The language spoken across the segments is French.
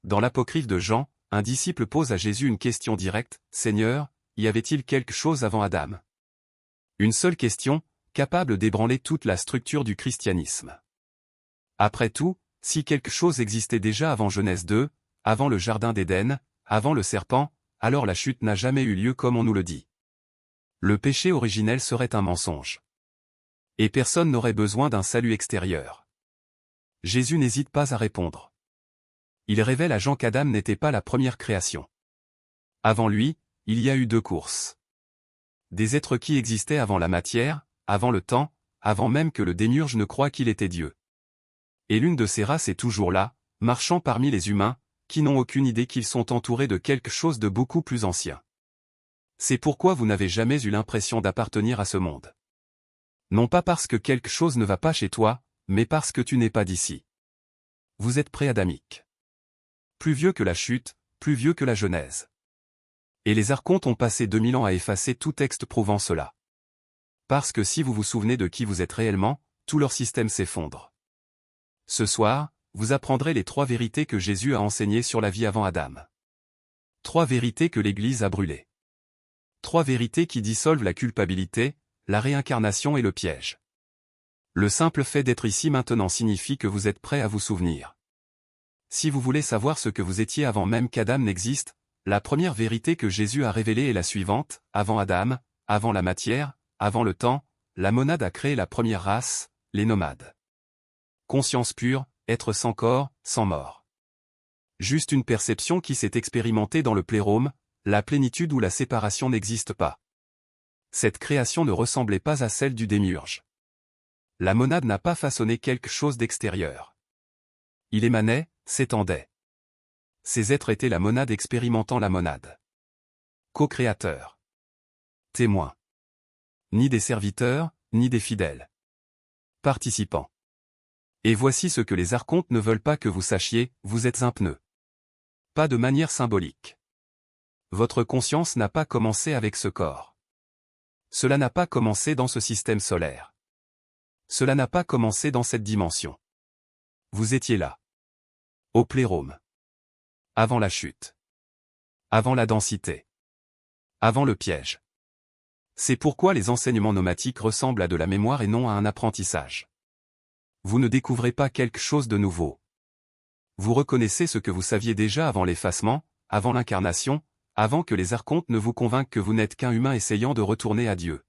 Dans l'apocryphe de Jean, un disciple pose à Jésus une question directe, « Seigneur, y avait-il quelque chose avant Adam ?» Une seule question, capable d'ébranler toute la structure du christianisme. Après tout, si quelque chose existait déjà avant Genèse 2, avant le Jardin d'Éden, avant le serpent, alors la chute n'a jamais eu lieu comme on nous le dit. Le péché originel serait un mensonge. Et personne n'aurait besoin d'un salut extérieur. Jésus n'hésite pas à répondre. Il révèle à Jean qu'Adam n'était pas la première création. Avant lui, il y a eu deux courses. Des êtres qui existaient avant la matière, avant le temps, avant même que le démiurge ne croie qu'il était Dieu. Et l'une de ces races est toujours là, marchant parmi les humains, qui n'ont aucune idée qu'ils sont entourés de quelque chose de beaucoup plus ancien. C'est pourquoi vous n'avez jamais eu l'impression d'appartenir à ce monde. Non pas parce que quelque chose ne va pas chez toi, mais parce que tu n'es pas d'ici. Vous êtes pré-adamique. Plus vieux que la chute, plus vieux que la Genèse. Et les archontes ont passé 2000 ans à effacer tout texte prouvant cela. Parce que si vous vous souvenez de qui vous êtes réellement, tout leur système s'effondre. Ce soir, vous apprendrez les 3 vérités que Jésus a enseignées sur la vie avant Adam. 3 vérités que l'Église a brûlées. 3 vérités qui dissolvent la culpabilité, la réincarnation et le piège. Le simple fait d'être ici maintenant signifie que vous êtes prêt à vous souvenir. Si vous voulez savoir ce que vous étiez avant même qu'Adam n'existe, la première vérité que Jésus a révélée est la suivante, avant Adam, avant la matière, avant le temps, la monade a créé la première race, les nomades. Conscience pure, être sans corps, sans mort. Juste une perception qui s'est expérimentée dans le plérôme, la plénitude où la séparation n'existe pas. Cette création ne ressemblait pas à celle du démiurge. La monade n'a pas façonné quelque chose d'extérieur. Il émanait, s'étendait. Ces êtres étaient la monade expérimentant la monade. Co-créateurs. Témoins. Ni des serviteurs, ni des fidèles. Participants. Et voici ce que les archontes ne veulent pas que vous sachiez, vous êtes un pneu. Pas de manière symbolique. Votre conscience n'a pas commencé avec ce corps. Cela n'a pas commencé dans ce système solaire. Cela n'a pas commencé dans cette dimension. Vous étiez là. Au plérôme. Avant la chute. Avant la densité. Avant le piège. C'est pourquoi les enseignements nomatiques ressemblent à de la mémoire et non à un apprentissage. Vous ne découvrez pas quelque chose de nouveau. Vous reconnaissez ce que vous saviez déjà avant l'effacement, avant l'incarnation, avant que les archontes ne vous convainquent que vous n'êtes qu'un humain essayant de retourner à Dieu.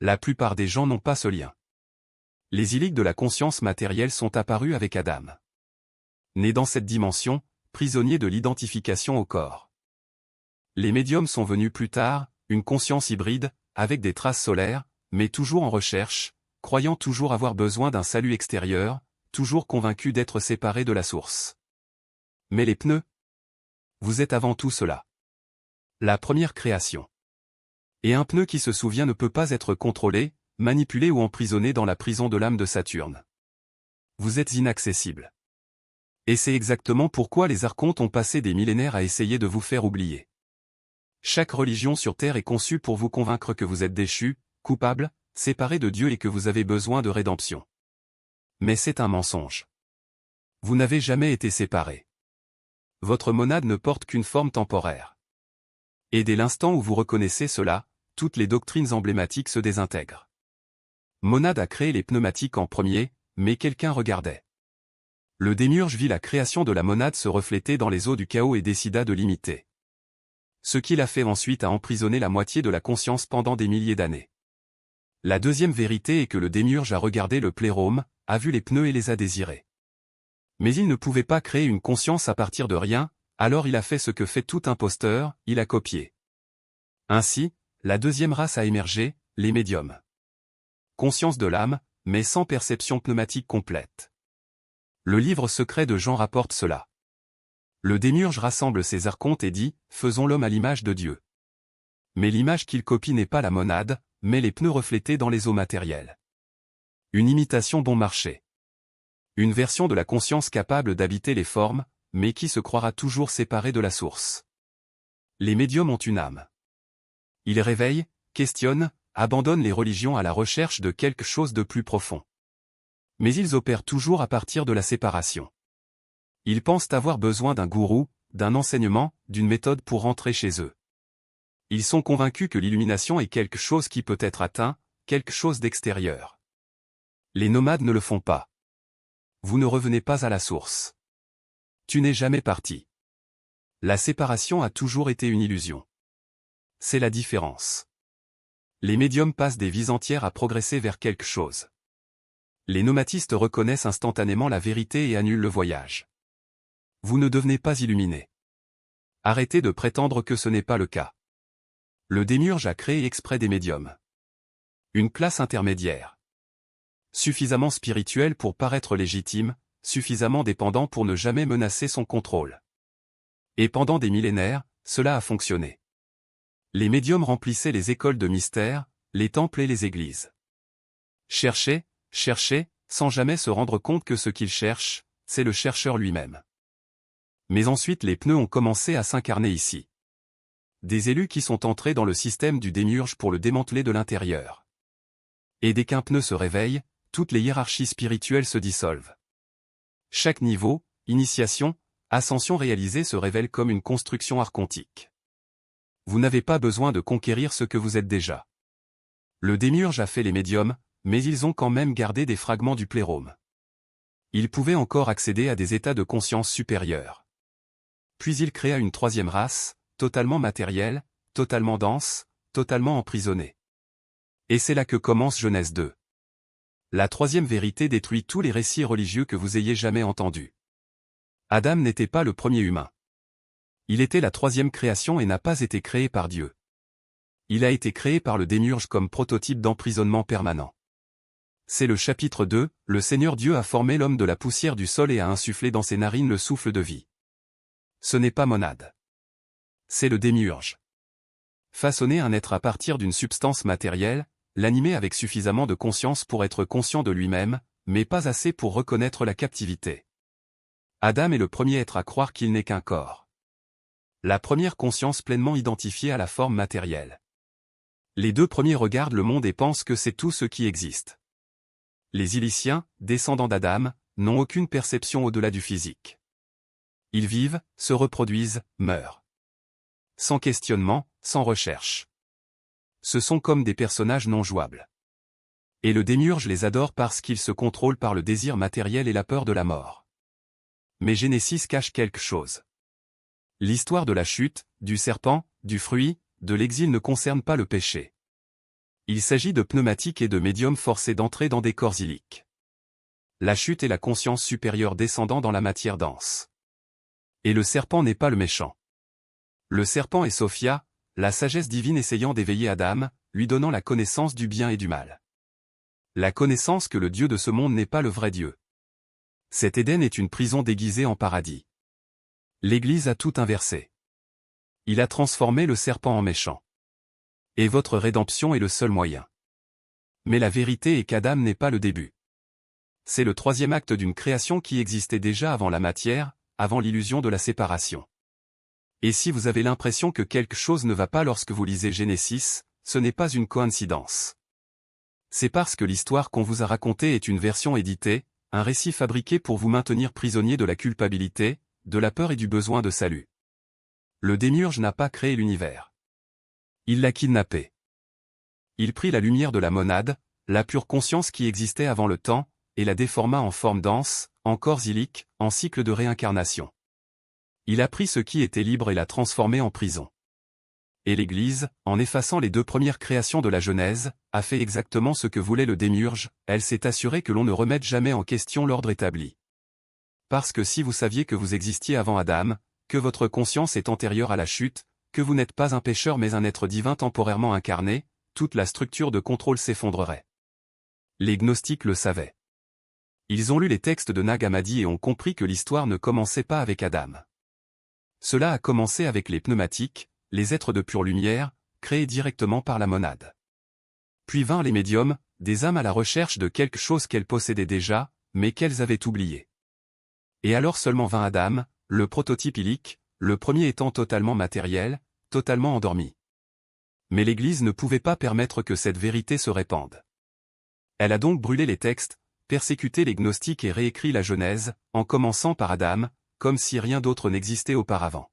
La plupart des gens n'ont pas ce lien. Les iliques de la conscience matérielle sont apparus avec Adam. Nés dans cette dimension, prisonniers de l'identification au corps. Les médiums sont venus plus tard, une conscience hybride, avec des traces solaires, mais toujours en recherche, croyant toujours avoir besoin d'un salut extérieur, toujours convaincus d'être séparés de la source. Mais les pneus? Vous êtes avant tout cela. La première création. Et un pneu qui se souvient ne peut pas être contrôlé, manipulé ou emprisonné dans la prison de l'âme de Saturne. Vous êtes inaccessible. Et c'est exactement pourquoi les archontes ont passé des millénaires à essayer de vous faire oublier. Chaque religion sur Terre est conçue pour vous convaincre que vous êtes déchus, coupables, séparés de Dieu et que vous avez besoin de rédemption. Mais c'est un mensonge. Vous n'avez jamais été séparés. Votre monade ne porte qu'une forme temporaire. Et dès l'instant où vous reconnaissez cela, toutes les doctrines emblématiques se désintègrent. Monade a créé les pneumatiques en premier, mais quelqu'un regardait. Le démiurge vit la création de la monade se refléter dans les eaux du chaos et décida de l'imiter. Ce qu'il a fait ensuite a emprisonné la moitié de la conscience pendant des milliers d'années. La deuxième vérité est que le démiurge a regardé le plérôme, a vu les pneus et les a désirés. Mais il ne pouvait pas créer une conscience à partir de rien, alors il a fait ce que fait tout imposteur, il a copié. Ainsi, la deuxième race a émergé, les médiums. Conscience de l'âme, mais sans perception pneumatique complète. Le livre secret de Jean rapporte cela. Le démiurge rassemble ses archontes et dit, faisons l'homme à l'image de Dieu. Mais l'image qu'il copie n'est pas la monade, mais les pneus reflétés dans les eaux matérielles. Une imitation bon marché. Une version de la conscience capable d'habiter les formes, mais qui se croira toujours séparée de la source. Les médiums ont une âme. Ils réveillent, questionnent, abandonnent les religions à la recherche de quelque chose de plus profond. Mais ils opèrent toujours à partir de la séparation. Ils pensent avoir besoin d'un gourou, d'un enseignement, d'une méthode pour rentrer chez eux. Ils sont convaincus que l'illumination est quelque chose qui peut être atteint, quelque chose d'extérieur. Les nomades ne le font pas. Vous ne revenez pas à la source. Tu n'es jamais parti. La séparation a toujours été une illusion. C'est la différence. Les médiums passent des vies entières à progresser vers quelque chose. Les nomatistes reconnaissent instantanément la vérité et annulent le voyage. Vous ne devenez pas illuminé. Arrêtez de prétendre que ce n'est pas le cas. Le démiurge a créé exprès des médiums. Une classe intermédiaire. Suffisamment spirituelle pour paraître légitime, suffisamment dépendant pour ne jamais menacer son contrôle. Et pendant des millénaires, cela a fonctionné. Les médiums remplissaient les écoles de mystère, les temples et les églises. Cherchaient, sans jamais se rendre compte que ce qu'ils cherchent, c'est le chercheur lui-même. Mais ensuite les pneus ont commencé à s'incarner ici. Des élus qui sont entrés dans le système du démiurge pour le démanteler de l'intérieur. Et dès qu'un pneu se réveille, toutes les hiérarchies spirituelles se dissolvent. Chaque niveau, initiation, ascension réalisée se révèle comme une construction archontique. Vous n'avez pas besoin de conquérir ce que vous êtes déjà. Le démiurge a fait les médiums, mais ils ont quand même gardé des fragments du plérôme. Ils pouvaient encore accéder à des états de conscience supérieurs. Puis il créa une troisième race, totalement matérielle, totalement dense, totalement emprisonnée. Et c'est là que commence Genèse 2. La troisième vérité détruit tous les récits religieux que vous ayez jamais entendus. Adam n'était pas le premier humain. Il était la troisième création et n'a pas été créé par Dieu. Il a été créé par le démiurge comme prototype d'emprisonnement permanent. C'est le chapitre 2, le Seigneur Dieu a formé l'homme de la poussière du sol et a insufflé dans ses narines le souffle de vie. Ce n'est pas monade. C'est le démiurge. Façonner un être à partir d'une substance matérielle, l'animer avec suffisamment de conscience pour être conscient de lui-même, mais pas assez pour reconnaître la captivité. Adam est le premier être à croire qu'il n'est qu'un corps. La première conscience pleinement identifiée à la forme matérielle. Les deux premiers regardent le monde et pensent que c'est tout ce qui existe. Les Iliciens, descendants d'Adam, n'ont aucune perception au-delà du physique. Ils vivent, se reproduisent, meurent. Sans questionnement, sans recherche. Ce sont comme des personnages non jouables. Et le démiurge les adore parce qu'ils se contrôlent par le désir matériel et la peur de la mort. Mais Genesis cache quelque chose. L'histoire de la chute, du serpent, du fruit, de l'exil ne concerne pas le péché. Il s'agit de pneumatiques et de médiums forcés d'entrer dans des corps illiques. La chute est la conscience supérieure descendant dans la matière dense. Et le serpent n'est pas le méchant. Le serpent est Sophia, la sagesse divine essayant d'éveiller Adam, lui donnant la connaissance du bien et du mal. La connaissance que le Dieu de ce monde n'est pas le vrai Dieu. Cet Éden est une prison déguisée en paradis. L'Église a tout inversé. Il a transformé le serpent en méchant. Et votre rédemption est le seul moyen. Mais la vérité est qu'Adam n'est pas le début. C'est le troisième acte d'une création qui existait déjà avant la matière, avant l'illusion de la séparation. Et si vous avez l'impression que quelque chose ne va pas lorsque vous lisez Genesis, ce n'est pas une coïncidence. C'est parce que l'histoire qu'on vous a racontée est une version éditée, un récit fabriqué pour vous maintenir prisonnier de la culpabilité, de la peur et du besoin de salut. Le démiurge n'a pas créé l'univers. Il l'a kidnappé. Il prit la lumière de la monade, la pure conscience qui existait avant le temps, et la déforma en forme dense, en corps illique, en cycle de réincarnation. Il a pris ce qui était libre et l'a transformé en prison. Et l'Église, en effaçant les deux premières créations de la Genèse, a fait exactement ce que voulait le démiurge, elle s'est assurée que l'on ne remette jamais en question l'ordre établi. Parce que si vous saviez que vous existiez avant Adam, que votre conscience est antérieure à la chute, que vous n'êtes pas un pécheur mais un être divin temporairement incarné, toute la structure de contrôle s'effondrerait. Les gnostiques le savaient. Ils ont lu les textes de Nag Hammadi et ont compris que l'histoire ne commençait pas avec Adam. Cela a commencé avec les pneumatiques, les êtres de pure lumière, créés directement par la monade. Puis vinrent les médiums, des âmes à la recherche de quelque chose qu'elles possédaient déjà, mais qu'elles avaient oublié. Et alors seulement vint Adam, le prototype illique, le premier étant totalement matériel, totalement endormi. Mais l'Église ne pouvait pas permettre que cette vérité se répande. Elle a donc brûlé les textes, persécuté les gnostiques et réécrit la Genèse, en commençant par Adam, comme si rien d'autre n'existait auparavant.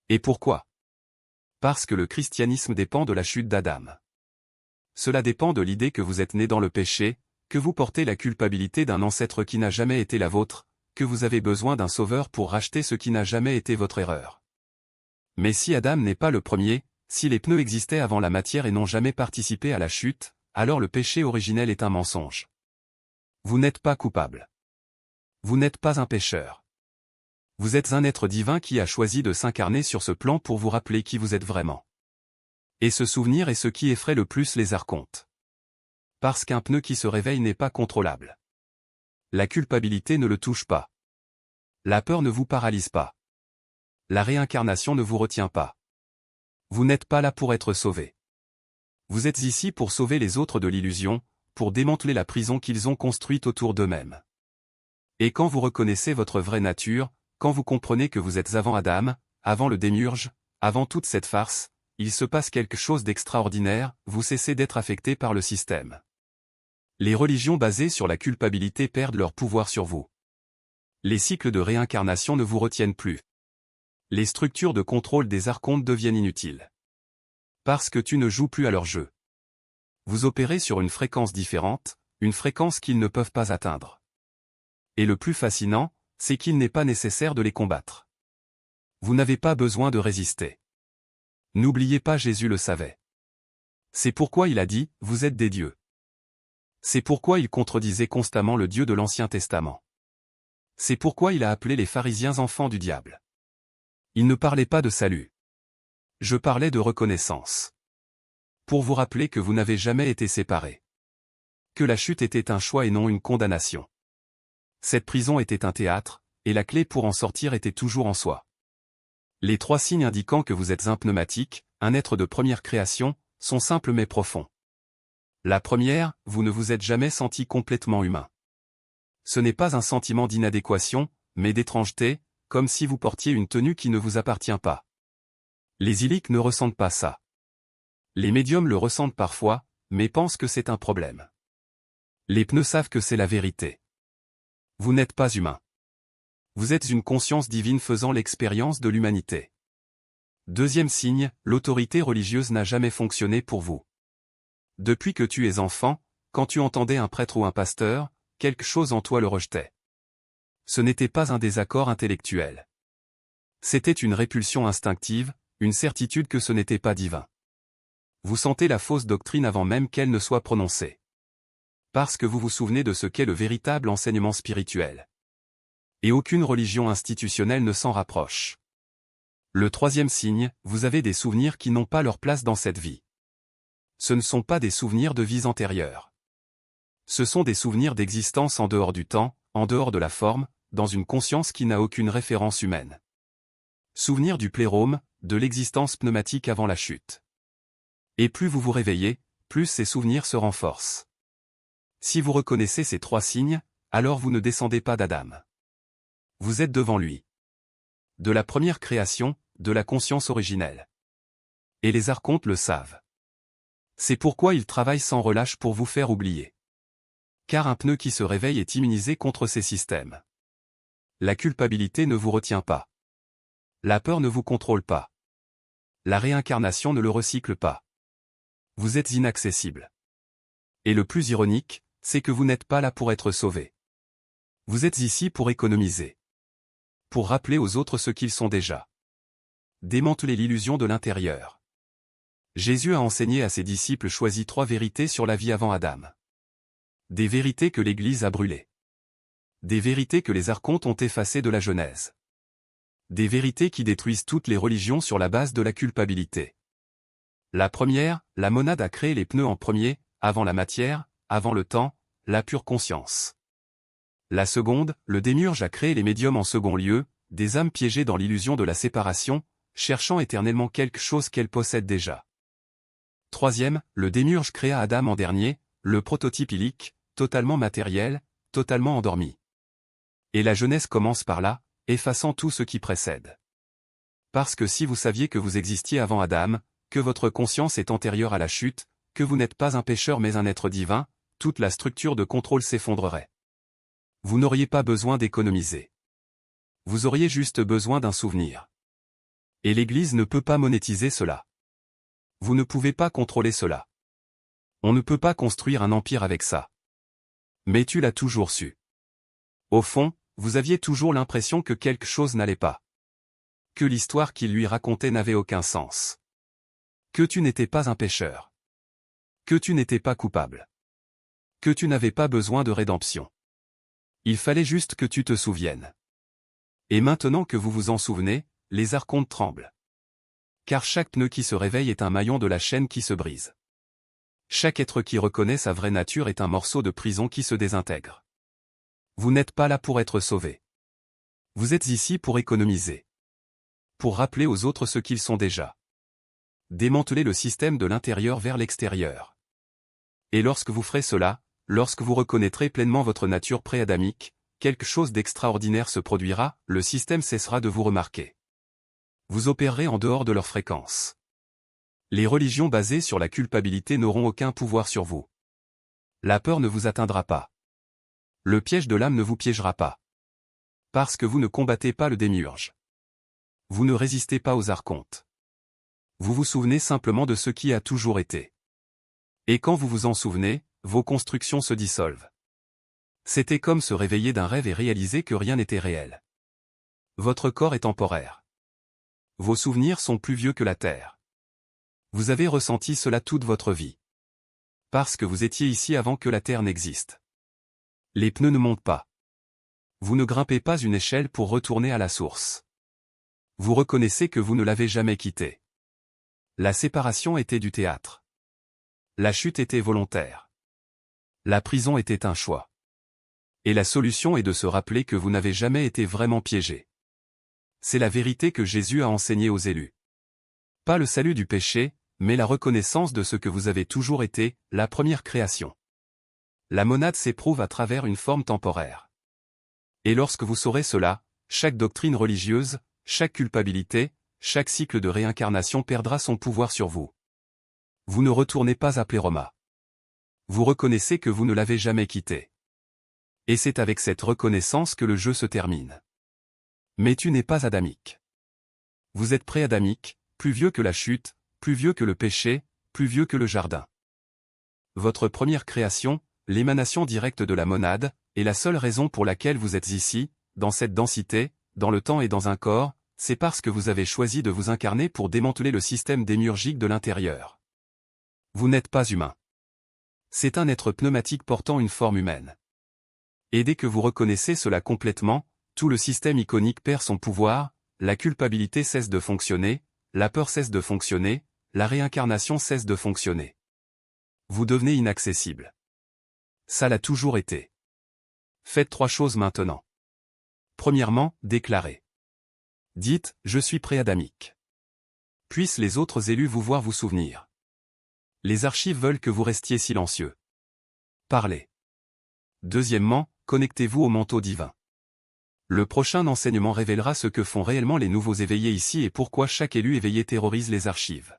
Et pourquoi? Parce que le christianisme dépend de la chute d'Adam. Cela dépend de l'idée que vous êtes né dans le péché, que vous portez la culpabilité d'un ancêtre qui n'a jamais été la vôtre, que vous avez besoin d'un sauveur pour racheter ce qui n'a jamais été votre erreur. Mais si Adam n'est pas le premier, si les pneus existaient avant la matière et n'ont jamais participé à la chute, alors le péché originel est un mensonge. Vous n'êtes pas coupable. Vous n'êtes pas un pécheur. Vous êtes un être divin qui a choisi de s'incarner sur ce plan pour vous rappeler qui vous êtes vraiment. Et ce souvenir est ce qui effraie le plus les archontes. Parce qu'un pneu qui se réveille n'est pas contrôlable. La culpabilité ne le touche pas. La peur ne vous paralyse pas. La réincarnation ne vous retient pas. Vous n'êtes pas là pour être sauvé. Vous êtes ici pour sauver les autres de l'illusion, pour démanteler la prison qu'ils ont construite autour d'eux-mêmes. Et quand vous reconnaissez votre vraie nature, quand vous comprenez que vous êtes avant Adam, avant le démiurge, avant toute cette farce, il se passe quelque chose d'extraordinaire, vous cessez d'être affecté par le système. Les religions basées sur la culpabilité perdent leur pouvoir sur vous. Les cycles de réincarnation ne vous retiennent plus. Les structures de contrôle des archontes deviennent inutiles. Parce que tu ne joues plus à leur jeu. Vous opérez sur une fréquence différente, une fréquence qu'ils ne peuvent pas atteindre. Et le plus fascinant, c'est qu'il n'est pas nécessaire de les combattre. Vous n'avez pas besoin de résister. N'oubliez pas, Jésus le savait. C'est pourquoi il a dit, vous êtes des dieux. C'est pourquoi il contredisait constamment le Dieu de l'Ancien Testament. C'est pourquoi il a appelé les pharisiens enfants du diable. Il ne parlait pas de salut. Je parlais de reconnaissance. Pour vous rappeler que vous n'avez jamais été séparés. Que la chute était un choix et non une condamnation. Cette prison était un théâtre, et la clé pour en sortir était toujours en soi. Les 3 signes indiquant que vous êtes un pneumatique, un être de première création, sont simples mais profonds. La première, vous ne vous êtes jamais senti complètement humain. Ce n'est pas un sentiment d'inadéquation, mais d'étrangeté, comme si vous portiez une tenue qui ne vous appartient pas. Les illiques ne ressentent pas ça. Les médiums le ressentent parfois, mais pensent que c'est un problème. Les pneus savent que c'est la vérité. Vous n'êtes pas humain. Vous êtes une conscience divine faisant l'expérience de l'humanité. Deuxième signe, l'autorité religieuse n'a jamais fonctionné pour vous. Depuis que tu es enfant, quand tu entendais un prêtre ou un pasteur, quelque chose en toi le rejetait. Ce n'était pas un désaccord intellectuel. C'était une répulsion instinctive, une certitude que ce n'était pas divin. Vous sentez la fausse doctrine avant même qu'elle ne soit prononcée. Parce que vous vous souvenez de ce qu'est le véritable enseignement spirituel. Et aucune religion institutionnelle ne s'en rapproche. Le troisième signe, vous avez des souvenirs qui n'ont pas leur place dans cette vie. Ce ne sont pas des souvenirs de vies antérieures. Ce sont des souvenirs d'existence en dehors du temps, en dehors de la forme, dans une conscience qui n'a aucune référence humaine. Souvenirs du plérôme, de l'existence pneumatique avant la chute. Et plus vous vous réveillez, plus ces souvenirs se renforcent. Si vous reconnaissez ces 3 signes, alors vous ne descendez pas d'Adam. Vous êtes devant lui. De la première création, de la conscience originelle. Et les archontes le savent. C'est pourquoi ils travaillent sans relâche pour vous faire oublier. Car un pneu qui se réveille est immunisé contre ces systèmes. La culpabilité ne vous retient pas. La peur ne vous contrôle pas. La réincarnation ne le recycle pas. Vous êtes inaccessible. Et le plus ironique, c'est que vous n'êtes pas là pour être sauvé. Vous êtes ici pour économiser. Pour rappeler aux autres ce qu'ils sont déjà. Démanteler l'illusion de l'intérieur. Jésus a enseigné à ses disciples choisi 3 vérités sur la vie avant Adam. Des vérités que l'Église a brûlées. Des vérités que les archontes ont effacées de la Genèse. Des vérités qui détruisent toutes les religions sur la base de la culpabilité. La première, la monade a créé les pneus en premier, avant la matière, avant le temps, la pure conscience. La seconde, le démiurge a créé les médiums en second lieu, des âmes piégées dans l'illusion de la séparation, cherchant éternellement quelque chose qu'elles possèdent déjà. Troisième, le démiurge créa Adam en dernier, le prototype illique, totalement matériel, totalement endormi. Et la Genèse commence par là, effaçant tout ce qui précède. Parce que si vous saviez que vous existiez avant Adam, que votre conscience est antérieure à la chute, que vous n'êtes pas un pécheur mais un être divin, toute la structure de contrôle s'effondrerait. Vous n'auriez pas besoin d'économiser. Vous auriez juste besoin d'un souvenir. Et l'Église ne peut pas monétiser cela. Vous ne pouvez pas contrôler cela. On ne peut pas construire un empire avec ça. Mais tu l'as toujours su. Au fond, vous aviez toujours l'impression que quelque chose n'allait pas. Que l'histoire qu'il lui racontait n'avait aucun sens. Que tu n'étais pas un pécheur. Que tu n'étais pas coupable. Que tu n'avais pas besoin de rédemption. Il fallait juste que tu te souviennes. Et maintenant que vous vous en souvenez, les archontes tremblent. Car chaque pneu qui se réveille est un maillon de la chaîne qui se brise. Chaque être qui reconnaît sa vraie nature est un morceau de prison qui se désintègre. Vous n'êtes pas là pour être sauvé. Vous êtes ici pour économiser. Pour rappeler aux autres ce qu'ils sont déjà. Démanteler le système de l'intérieur vers l'extérieur. Et lorsque vous ferez cela, lorsque vous reconnaîtrez pleinement votre nature pré-adamique, quelque chose d'extraordinaire se produira, le système cessera de vous remarquer. Vous opérerez en dehors de leur fréquence. Les religions basées sur la culpabilité n'auront aucun pouvoir sur vous. La peur ne vous atteindra pas. Le piège de l'âme ne vous piégera pas. Parce que vous ne combattez pas le démiurge. Vous ne résistez pas aux archontes. Vous vous souvenez simplement de ce qui a toujours été. Et quand vous vous en souvenez, vos constructions se dissolvent. C'était comme se réveiller d'un rêve et réaliser que rien n'était réel. Votre corps est temporaire. Vos souvenirs sont plus vieux que la terre. Vous avez ressenti cela toute votre vie. Parce que vous étiez ici avant que la terre n'existe. Les pneus ne montent pas. Vous ne grimpez pas une échelle pour retourner à la source. Vous reconnaissez que vous ne l'avez jamais quitté. La séparation était du théâtre. La chute était volontaire. La prison était un choix. Et la solution est de se rappeler que vous n'avez jamais été vraiment piégé. C'est la vérité que Jésus a enseignée aux élus. Pas le salut du péché, mais la reconnaissance de ce que vous avez toujours été, la première création. La monade s'éprouve à travers une forme temporaire. Et lorsque vous saurez cela, chaque doctrine religieuse, chaque culpabilité, chaque cycle de réincarnation perdra son pouvoir sur vous. Vous ne retournez pas à Pléroma. Vous reconnaissez que vous ne l'avez jamais quitté. Et c'est avec cette reconnaissance que le jeu se termine. Mais tu n'es pas adamique. Vous êtes pré-adamique, plus vieux que la chute, plus vieux que le péché, plus vieux que le jardin. Votre première création, l'émanation directe de la monade, est la seule raison pour laquelle vous êtes ici, dans cette densité, dans le temps et dans un corps, c'est parce que vous avez choisi de vous incarner pour démanteler le système démiurgique de l'intérieur. Vous n'êtes pas humain. C'est un être pneumatique portant une forme humaine. Et dès que vous reconnaissez cela complètement, tout le système iconique perd son pouvoir, la culpabilité cesse de fonctionner, la peur cesse de fonctionner, la réincarnation cesse de fonctionner. Vous devenez inaccessible. Ça l'a toujours été. Faites 3 choses maintenant. Premièrement, déclarez. Dites, je suis pré-adamique. Puissent les autres élus vous voir vous souvenir. Les archives veulent que vous restiez silencieux. Parlez. Deuxièmement, connectez-vous au manteau divin. Le prochain enseignement révélera ce que font réellement les nouveaux éveillés ici et pourquoi chaque élu éveillé terrorise les archives.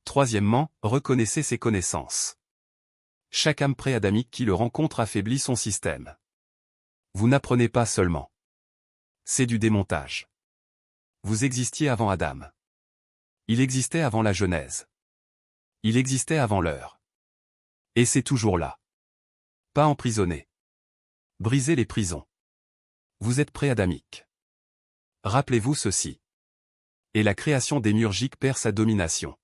Troisièmement, reconnaissez ses connaissances. Chaque âme pré-adamique qui le rencontre affaiblit son système. Vous n'apprenez pas seulement. C'est du démontage. Vous existiez avant Adam. Il existait avant la Genèse. Il existait avant l'heure. Et c'est toujours là. Pas emprisonné. Brisez les prisons. Vous êtes pré-adamique. Rappelez-vous ceci. Et la création démiurgique perd sa domination.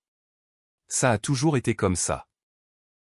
Ça a toujours été comme ça.